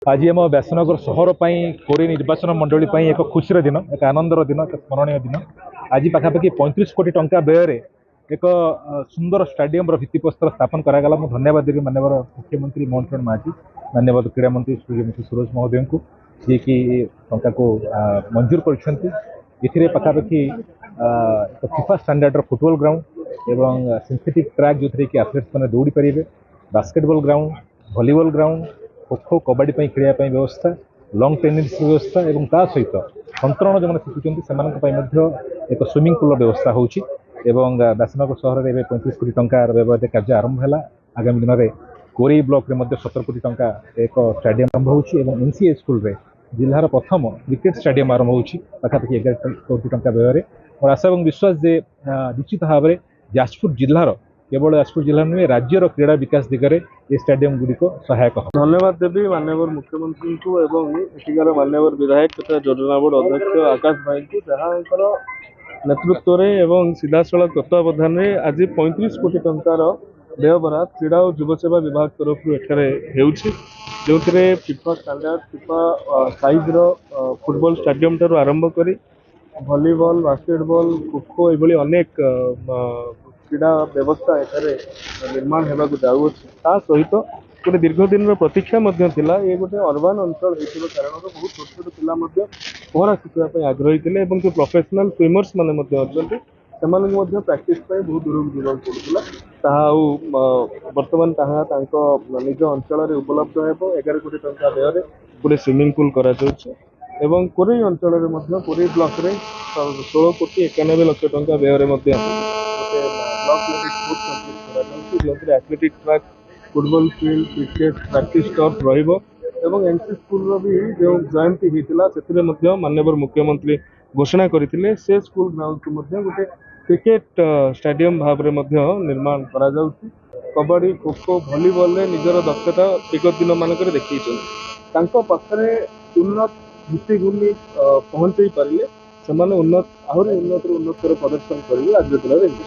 आज आम व्यासनगर सहर कोरी निर्वाचन मंडली एक खुशी दिन एक आनंदर दिन एक स्मरणीय दिन आज पाखापाखि 35 कोटी टंका व्यय एक सुंदर स्टाडियम भित्तिप्रस्तर स्थापन करागला। मैं धन्यवाद देवी माननीय मुख्यमंत्री मोहन चरण माझी, माननीय क्रीड़ा मंत्री सूर्यमती सूरज महोदय को जी की टंका को मंजूर कर पाखापाखि फिफा स्टैंडर्ड फुटबॉल ग्राउंड एवं सिंथेटिक ट्रैक जो थे कि एथलीट्स मैंने दौड़ी पारे, basketball ground, volleyball ground, kho kho कबाड़ी खेलने व्यवस्था, लंग टेनिस व्यवस्था और ता सहित सतरण जो शिखुं से एक स्विमिंग पूल व्यवस्था होची। व्यासनगर सहर में 35 कोटी टंका व्यवहार कार्य आरंभ है। आगामी दिन में कोरी ब्लॉक में 17 कोटी टंका एक स्टाडियम आरंभ होची एवं एनसीए स्कूल रे जिलार प्रथम क्रिकेट स्टाडियम आरंभ होची पाखापाखि 11 कोटी टंका व्यवहार। और आशा और विश्वास जे निश्चित भाव में जाजपुर जिलार केवल जाजपुर जिला नुहे राज्यर क्रीड़ा विकास दिगरे ये स्टाडियम गुड़िक सहायक। धन्यवाद देवी माननीय मुख्यमंत्री को एवं एଠିକାର माननीय विधायक तथा योजना बोर्ड अध्यक्ष आकाश भाई को जहाँ नेतृत्व रे एवं सीधासलख तत्वावधान में आज 35 कोटी टंकार व्ययबराद क्रीड़ा और युव सेवा विभाग तरफ जो FIFA standard FIFA size football stadium ठार आरंभ कर वॉलीबॉल, बास्केटबॉल, खो खो ये अनेक क्रीड़ा व्यवस्था एठारे निर्माण होगा जाऊँगी। ता सहित गोटे दीर्घ दिन प्रतीक्षा ये गोटे अर्बान अंचल हो कारण बहुत छोट छोट पिला पहरा शिखापी आग्रही थे जो प्रोफेशनल स्विमर्स मैंने प्राक्ट बहुत दूर जावाक पड़ूला बर्तमान निज अंचल उपलब्ध हो 11 कोटी टंका व्यय गोटे स्विमिंग पूल कर कोरी अंचल कोरी ब्लॉक रे 16 कोटी 91 लाख टंका व्यय block athletic track, football field, cricket practice turf रही एनसी स्कूल भी जो जयंती होता से माननीय मुख्यमंत्री घोषणा करते से स्कूल ग्राउंड को गोटे क्रिकेट स्टाडियम भाव में निर्माण करा कबड्डी, खो खो, वॉलीबॉल रे निजर दक्षता विगत दिन मानक देखते पाखे उन्नत भित्तिभूमि पहुंचे पारे से आहरी उन्नत प्रदर्शन करेंगे आज दिन।